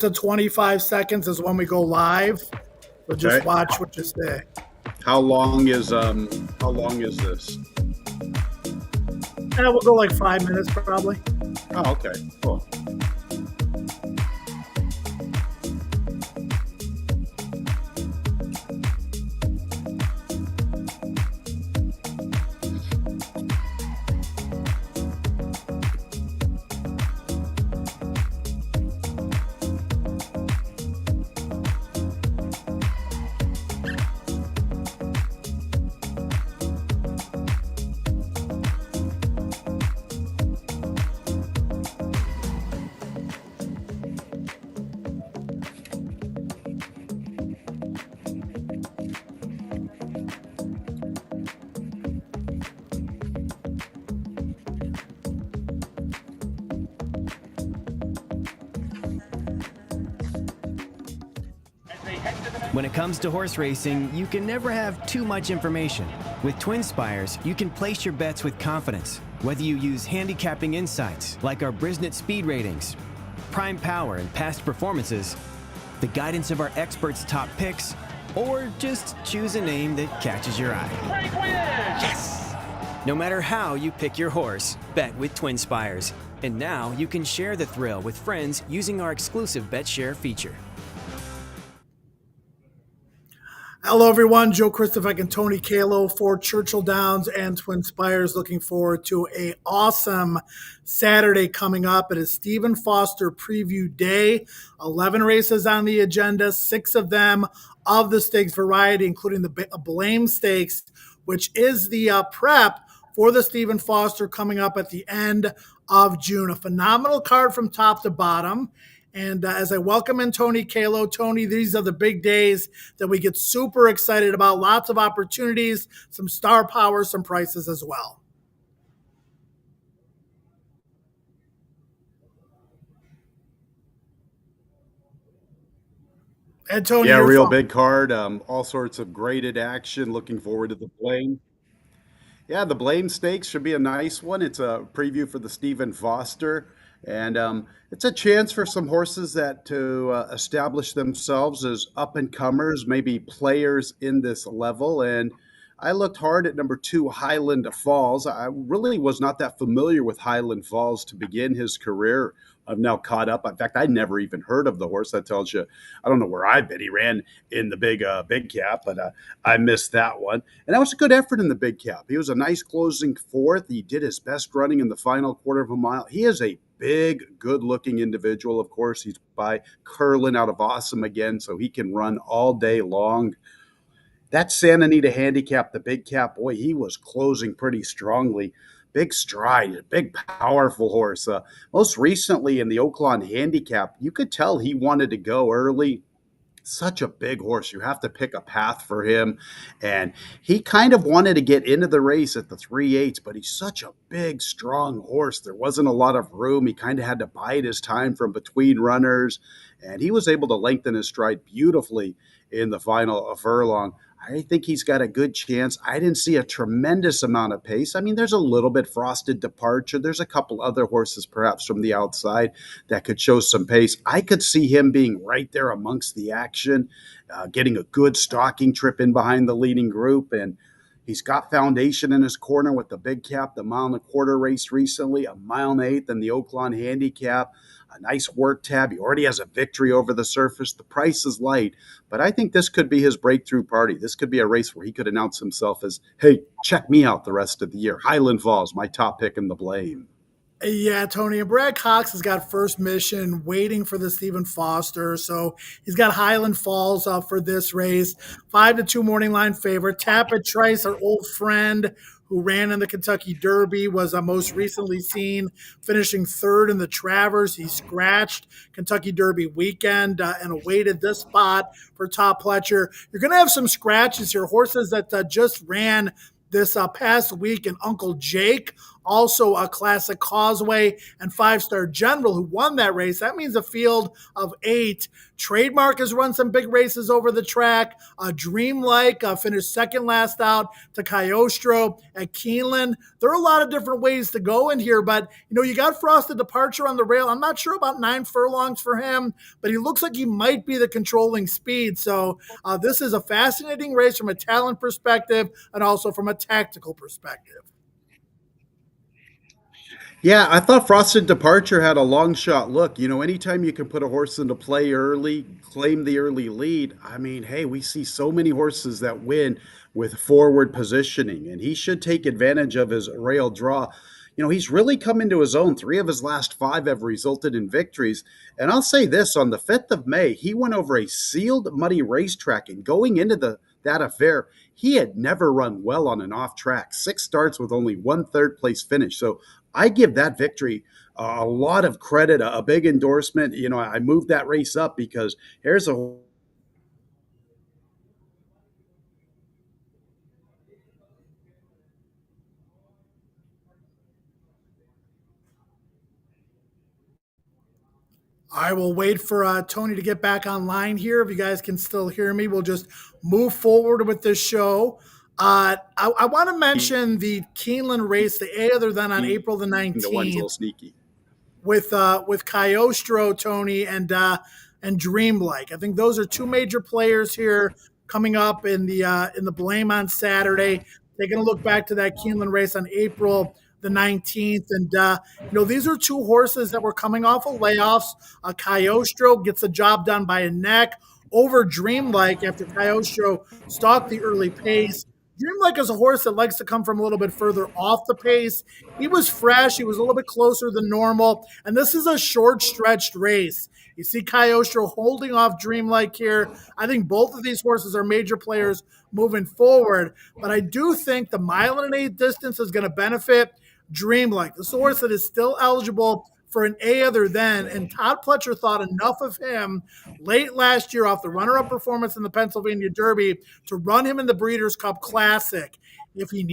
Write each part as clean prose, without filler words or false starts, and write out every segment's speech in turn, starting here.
to 25 seconds is when we go live. So just Okay. watch what you say. How long is this? We'll go like 5 minutes probably. Oh, okay. Cool. When it comes to horse racing, you can never have too much information. With TwinSpires, you can place your bets with confidence, whether you use handicapping insights like our Brisnet speed ratings, prime power and past performances, the guidance of our experts' top picks, or just choose a name that catches your eye. Yes! No matter how you pick your horse, bet with TwinSpires. And now you can share the thrill with friends using our exclusive BetShare feature. Hello, everyone. Joe Kristufek and Tony Calo for Churchill Downs and TwinSpires. Looking forward to an awesome Saturday coming up. It is Stephen Foster Preview Day. 11 races on the agenda, 6 of them of the stakes variety, including the Blame Stakes, which is the prep for the Stephen Foster coming up at the end of June. A phenomenal card from top to bottom. And as I welcome in Tony Calo, Tony, these are the big days that we get super excited about. Lots of opportunities, some star power, some prices as well. And Tony, Yeah, real phone. big card. All sorts of graded action. Looking forward to the Blame. Yeah, the Blame Stakes should be a nice one. It's a preview for the Stephen Foster, and it's a chance for some horses that to establish themselves as up and comers, maybe players in this level. And I looked hard at number 2, Highland Falls. I really was not that familiar with Highland Falls to begin his career. I've now caught up. In fact, I never even heard of the horse. That tells you, I don't know where I've been. He ran in the big cap, but I missed that one. And that was a good effort in the big cap. He was a nice closing fourth. He did his best running in the final quarter of a mile. He is a big, good-looking individual. Of course, he's by Curlin out of Awesome again, so he can run all day long. That Santa Anita handicap, the big cap, boy, he was closing pretty strongly. Big stride, big, powerful horse. Most recently in the Oaklawn handicap, you could tell he wanted to go early. Such a big horse. You have to pick a path for him. And he kind of wanted to get into the race at the 3/8, but he's such a big, strong horse. There wasn't a lot of room. He kind of had to bide his time from between runners. And he was able to lengthen his stride beautifully in the final furlong. I think he's got a good chance. I didn't see a tremendous amount of pace. I mean, there's a little bit Frosted Departure. There's a couple other horses perhaps from the outside that could show some pace. I could see him being right there amongst the action, getting a good stalking trip in behind the leading group. And he's got foundation in his corner with the big cap, the 1.25 mile race recently, a 1.8 mile in the Oaklawn handicap. A nice work tab. He already has a victory over the surface. The price is light, but I think this could be his breakthrough party. This could be a race where he could announce himself as, hey, check me out the rest of the year. Highland Falls, my top pick in the Blame. Yeah, Tony. And Brad Cox has got first mission waiting for the Stephen Foster. So he's got Highland Falls up for this race. 5-2 morning line favorite. Tapit Trice, our old friend who ran in the Kentucky Derby, was most recently seen finishing third in the Travers. He scratched Kentucky Derby weekend and awaited this spot for Top Pletcher. You're going to have some scratches here. Horses that just ran this past week, and Uncle Jake Also, a Classic Causeway and 5-star General who won that race. That means a field of 8. Trademark has run some big races over the track. Dreamlike finished second last out to Cagliostro at Keeneland. There are a lot of different ways to go in here, but you got Frosted Departure on the rail. I'm not sure about 9 furlongs for him, but he looks like he might be the controlling speed. So this is a fascinating race from a talent perspective and also from a tactical perspective. Yeah, I thought Frosted Departure had a long shot look. Anytime you can put a horse into play early, claim the early lead, I mean, hey, we see so many horses that win with forward positioning, and he should take advantage of his rail draw. He's really come into his own. 3 of his last 5 have resulted in victories. And I'll say this, on the 5th of May, he went over a sealed, muddy racetrack, and going into that affair, he had never run well on an off track. 6 starts with only 1 third place finish. So I give that victory a lot of credit, a big endorsement. I moved that race up because here's a I will wait for Tony to get back online here. If you guys can still hear me, we'll just move forward with this show. I want to mention the Keeneland race, the A other than on April the the one's a little 19th sneaky. with Cagliostro, Tony, and Dreamlike. I think those are 2 major players here coming up in the Blame on Saturday. Taking a look back to that Keeneland race on April the 19th. And, these are 2 horses that were coming off of layoffs. Cagliostro gets the job done by a neck over Dreamlike after Cagliostro stalked the early pace. Dreamlike is a horse that likes to come from a little bit further off the pace. He was fresh. He was a little bit closer than normal. And this is a short stretched race. You see Cagliostro holding off Dreamlike here. I think both of these horses are major players moving forward. But I do think the 1.125 distance is going to benefit Dreamlike. This horse that is still eligible for an A other than, and Todd Pletcher thought enough of him late last year off the runner-up performance in the Pennsylvania Derby to run him in the Breeders' Cup Classic. If he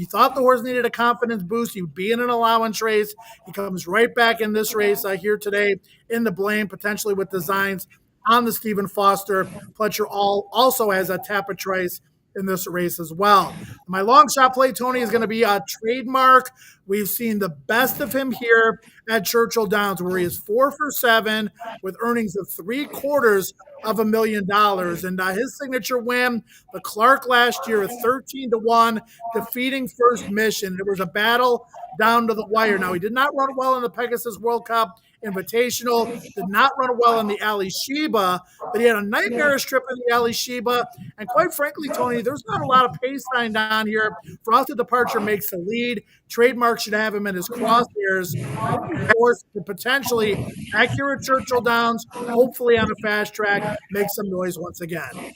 thought the horse needed a confidence boost, he would be in an allowance race. He comes right back in this race here today in the Blame, potentially with designs on the Stephen Foster. Pletcher also has a Tapatrice in this race as well. My long shot play, Tony, is going to be a Trademark. We've seen the best of him here at Churchill Downs, where he is 4 for 7 with earnings of $750,000. And his signature win, the Clark last year, 13-1, defeating First Mission. It was a battle down to the wire. Now, he did not run well in the Pegasus World Cup Invitational, did not run well in the Ali Sheba, but he had a nightmarish trip in the Ali Sheba. And quite frankly, Tony, there's not a lot of pace sign down here. Frosted Departure makes the lead. Trademark should have him in his crosshairs. Forced to potentially accurate Churchill Downs, hopefully on a fast track, make some noise once again.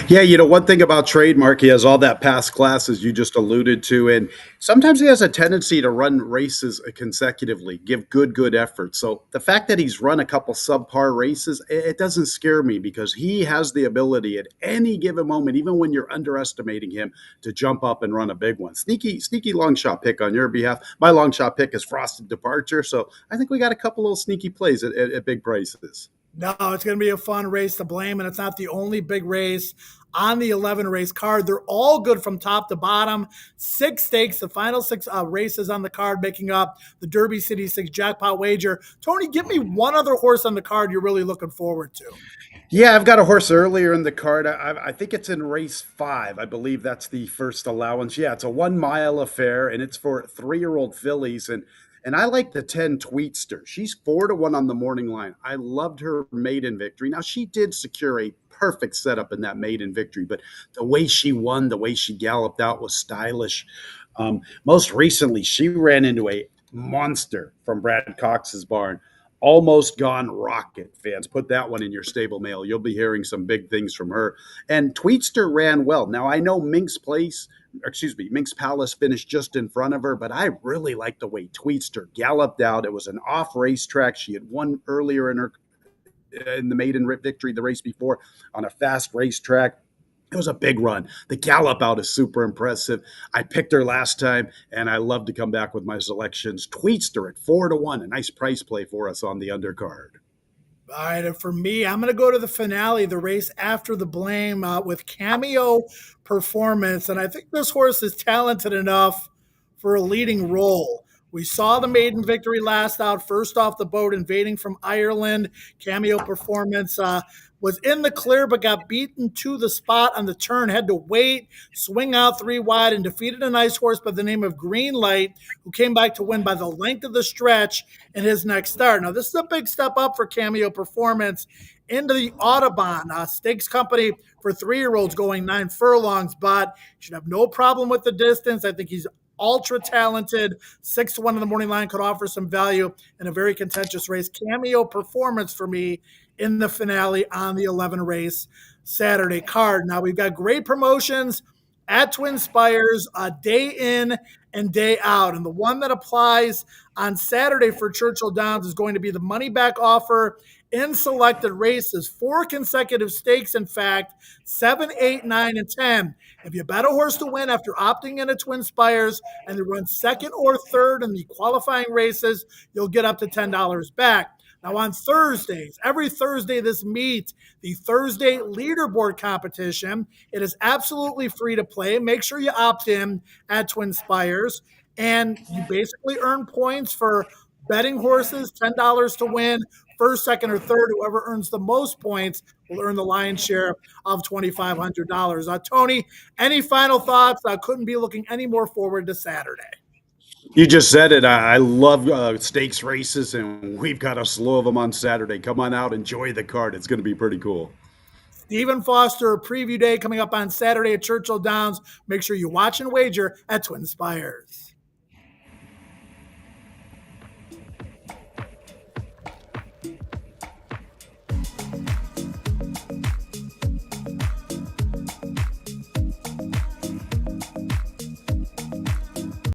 Yeah, one thing about Trademark, he has all that past class, as you just alluded to, and sometimes he has a tendency to run races consecutively, give good effort. So the fact that he's run a couple subpar races, it doesn't scare me because he has the ability at any given moment, even when you're underestimating him, to jump up and run a big one. Sneaky long shot pick on your behalf. My long shot pick is Frosted Departure, so I think we got a couple little sneaky plays at big prices. No, it's going to be a fun race to Blame, and it's not the only big race on the 11 race card. They're all good from top to bottom. 6 stakes, the final 6 races on the card, making up the Derby City 6 jackpot wager. Tony, give me one other horse on the card you're really looking forward to. Yeah, I've got a horse earlier in the card. I think it's in race 5. I believe that's the first allowance. Yeah, it's a 1 mile affair, and it's for 3-year-old fillies. And I like the 10 Tweetster. She's 4-1 on the morning line. I loved her maiden victory. Now, she did secure a perfect setup in that maiden victory, but the way she won, the way she galloped out was stylish. Most recently, she ran into a monster from Brad Cox's barn. Almost Gone Rocket, fans. Put that one in your stable mail. You'll be hearing some big things from her. And Tweetster ran well. Now, I know Mink's Palace finished just in front of her, but I really like the way Tweetster galloped out. It was an off racetrack. She had won earlier in the maiden victory the race before on a fast racetrack. It was a big run. The gallop out is super impressive. I picked her last time, and I love to come back with my selections. Tweetster at 4-1, a nice price play for us on the undercard. All right, and for me, I'm going to go to the finale, the race after the blame, with Cameo Performance. And I think this horse is talented enough for a leading role. We saw the maiden victory last out, first off the boat, invading from Ireland. Cameo Performance was in the clear, but got beaten to the spot on the turn, had to wait, swing out 3 wide, and defeated a nice horse by the name of Greenlight, who came back to win by the length of the stretch in his next start. Now, this is a big step up for Cameo Performance into the Audubon Stakes Company for 3-year-olds going 9 furlongs, but should have no problem with the distance. I think he's ultra talented. 6-1 in the morning line could offer some value in a very contentious race. Cameo Performance for me in the finale on the 11 race Saturday card. Now we've got great promotions at TwinSpires, day in and day out. And the one that applies on Saturday for Churchill Downs is going to be the money back offer in selected races, 4 consecutive stakes, in fact, 7, 8, 9, and 10. If you bet a horse to win after opting into TwinSpires and they run second or third in the qualifying races, you'll get up to $10 back. Now, on Thursdays, every Thursday this meet, the Thursday leaderboard competition. It is absolutely free to play. Make sure you opt in at TwinSpires, and you basically earn points for betting horses, $10 to win. First, second, or third, whoever earns the most points will earn the lion's share of $2,500. Tony, any final thoughts? I couldn't be looking any more forward to Saturday. You just said it. I love stakes races, and we've got a slew of them on Saturday. Come on out, enjoy the card. It's going to be pretty cool. Stephen Foster, preview day coming up on Saturday at Churchill Downs. Make sure you watch and wager at TwinSpires.